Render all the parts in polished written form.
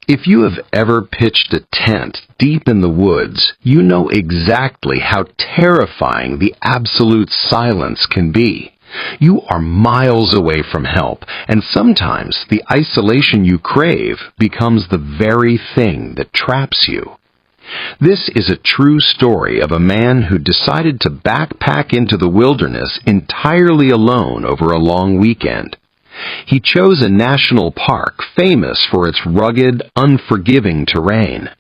If you have ever pitched a tent deep in the woods, you know exactly how terrifying the absolute silence can be. You are miles away from help, and sometimes the isolation you crave becomes the very thing that traps you. This is a true story of a man who decided to backpack into the wilderness entirely alone over a long weekend. He chose a national park famous for its rugged, unforgiving terrain.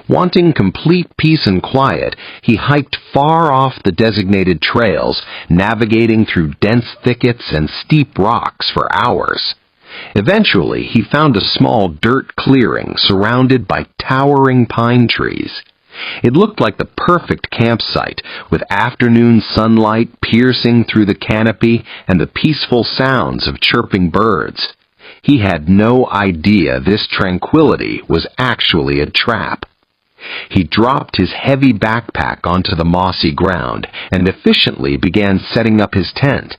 Wanting complete peace and quiet, he hiked far off the designated trails, navigating through dense thickets and steep rocks for hours. Eventually, he found a small dirt clearing surrounded by towering pine trees. It looked like the perfect campsite, with afternoon sunlight piercing through the canopy and the peaceful sounds of chirping birds. He had no idea this tranquility was actually a trap. He dropped his heavy backpack onto the mossy ground and efficiently began setting up his tent.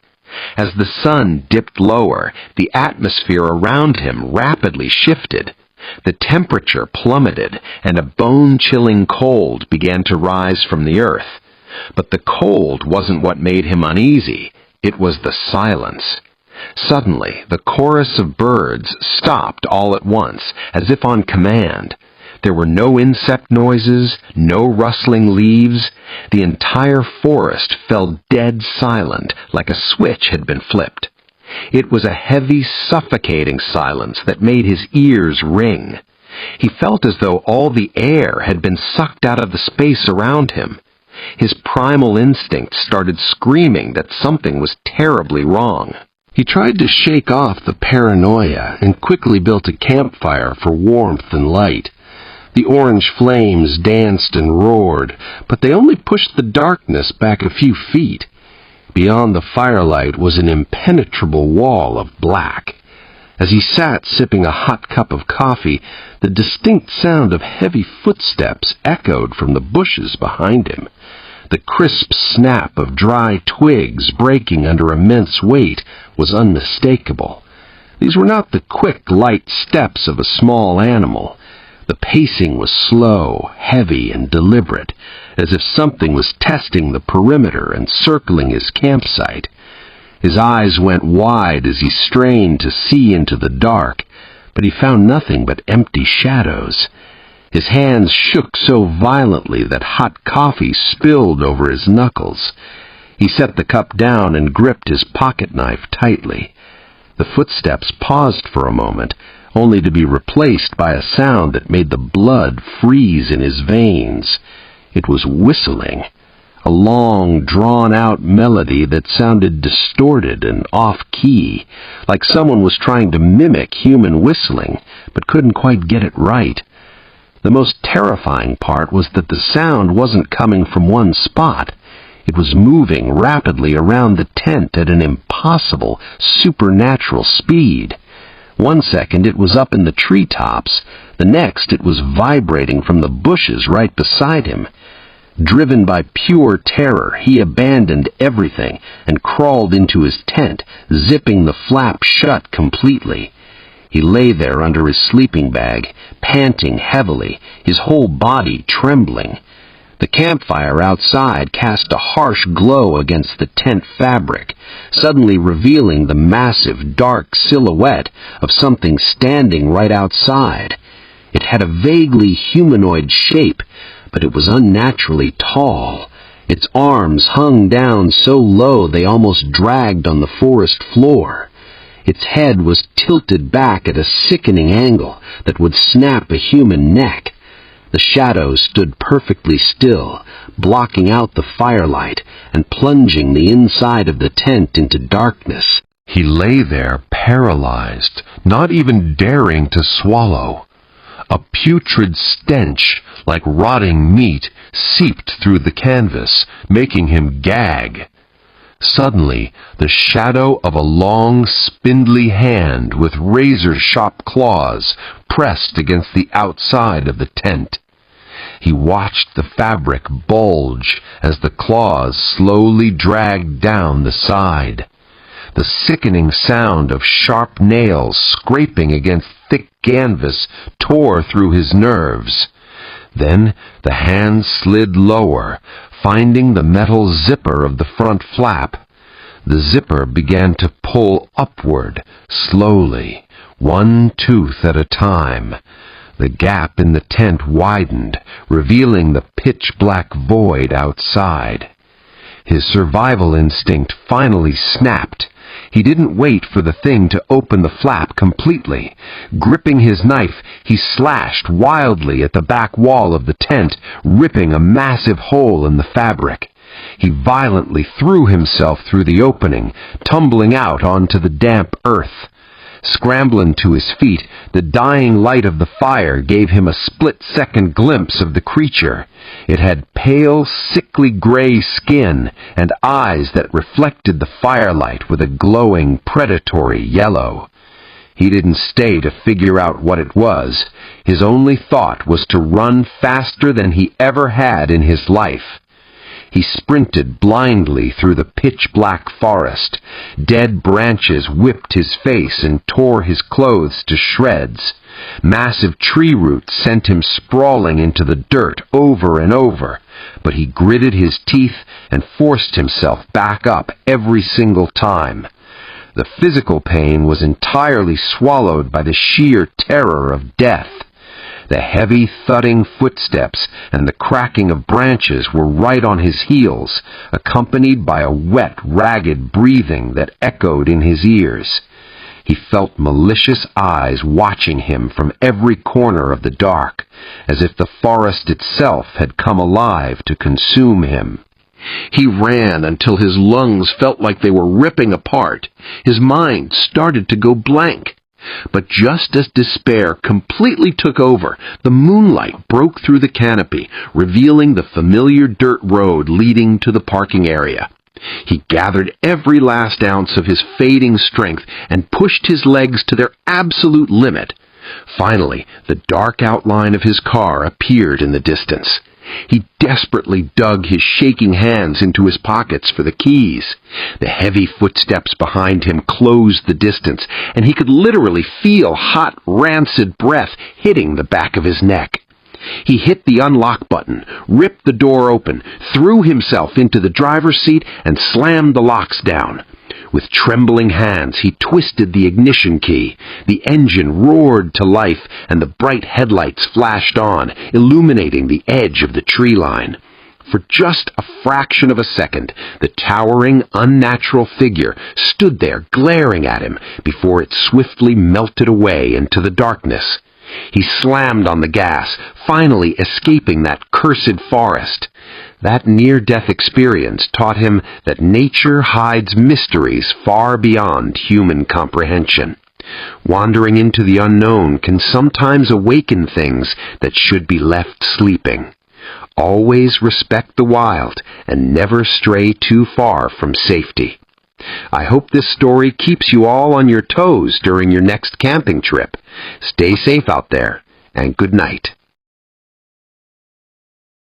As the sun dipped lower, the atmosphere around him rapidly shifted. The temperature plummeted, and a bone-chilling cold began to rise from the earth. But the cold wasn't what made him uneasy. It was the silence. Suddenly, the chorus of birds stopped all at once, as if on command. There were no insect noises, no rustling leaves. The entire forest fell dead silent, like a switch had been flipped. It was a heavy, suffocating silence that made his ears ring. He felt as though all the air had been sucked out of the space around him. His primal instinct started screaming that something was terribly wrong. He tried to shake off the paranoia and quickly built a campfire for warmth and light. The orange flames danced and roared, but they only pushed the darkness back a few feet. Beyond the firelight was an impenetrable wall of black. As he sat sipping a hot cup of coffee, the distinct sound of heavy footsteps echoed from the bushes behind him. The crisp snap of dry twigs breaking under immense weight was unmistakable. These were not the quick, light steps of a small animal. The pacing was slow, heavy, and deliberate, as if something was testing the perimeter and circling his campsite. His eyes went wide as he strained to see into the dark, but he found nothing but empty shadows. His hands shook so violently that hot coffee spilled over his knuckles. He set the cup down and gripped his pocket knife tightly. The footsteps paused for a moment, only to be replaced by a sound that made the blood freeze in his veins. It was whistling, a long, drawn-out melody that sounded distorted and off-key, like someone was trying to mimic human whistling, but couldn't quite get it right. The most terrifying part was that the sound wasn't coming from one spot. It was moving rapidly around the tent at an impossible, supernatural speed. One second it was up in the treetops, the next it was vibrating from the bushes right beside him. Driven by pure terror, he abandoned everything and crawled into his tent, zipping the flap shut completely. He lay there under his sleeping bag, panting heavily, his whole body trembling. The campfire outside cast a harsh glow against the tent fabric, suddenly revealing the massive, dark silhouette of something standing right outside. It had a vaguely humanoid shape, but it was unnaturally tall. Its arms hung down so low they almost dragged on the forest floor. Its head was tilted back at a sickening angle that would snap a human neck. The shadows stood perfectly still, blocking out the firelight and plunging the inside of the tent into darkness. He lay there paralyzed, not even daring to swallow. A putrid stench, like rotting meat, seeped through the canvas, making him gag. Suddenly, the shadow of a long, spindly hand with razor-sharp claws pressed against the outside of the tent. He watched the fabric bulge as the claws slowly dragged down the side. The sickening sound of sharp nails scraping against thick canvas tore through his nerves. Then the hand slid lower, finding the metal zipper of the front flap. The zipper began to pull upward, slowly, one tooth at a time. The gap in the tent widened, revealing the pitch-black void outside. His survival instinct finally snapped. He didn't wait for the thing to open the flap completely. Gripping his knife, he slashed wildly at the back wall of the tent, ripping a massive hole in the fabric. He violently threw himself through the opening, tumbling out onto the damp earth. Scrambling to his feet, the dying light of the fire gave him a split-second glimpse of the creature. It had pale, sickly gray skin and eyes that reflected the firelight with a glowing, predatory yellow. He didn't stay to figure out what it was. His only thought was to run faster than he ever had in his life. He sprinted blindly through the pitch-black forest. Dead branches whipped his face and tore his clothes to shreds. Massive tree roots sent him sprawling into the dirt over and over, but he gritted his teeth and forced himself back up every single time. The physical pain was entirely swallowed by the sheer terror of death. The heavy, thudding footsteps and the cracking of branches were right on his heels, accompanied by a wet, ragged breathing that echoed in his ears. He felt malicious eyes watching him from every corner of the dark, as if the forest itself had come alive to consume him. He ran until his lungs felt like they were ripping apart. His mind started to go blank. But just as despair completely took over, the moonlight broke through the canopy, revealing the familiar dirt road leading to the parking area. He gathered every last ounce of his fading strength and pushed his legs to their absolute limit. Finally, the dark outline of his car appeared in the distance. He desperately dug his shaking hands into his pockets for the keys. The heavy footsteps behind him closed the distance, and he could literally feel hot, rancid breath hitting the back of his neck. He hit the unlock button, ripped the door open, threw himself into the driver's seat, and slammed the locks down. With trembling hands, he twisted the ignition key. The engine roared to life, and the bright headlights flashed on, illuminating the edge of the tree line. For just a fraction of a second, the towering, unnatural figure stood there glaring at him before it swiftly melted away into the darkness. He slammed on the gas, finally escaping that cursed forest. That near-death experience taught him that nature hides mysteries far beyond human comprehension. Wandering into the unknown can sometimes awaken things that should be left sleeping. Always respect the wild and never stray too far from safety. I hope this story keeps you all on your toes during your next camping trip. Stay safe out there, and good night.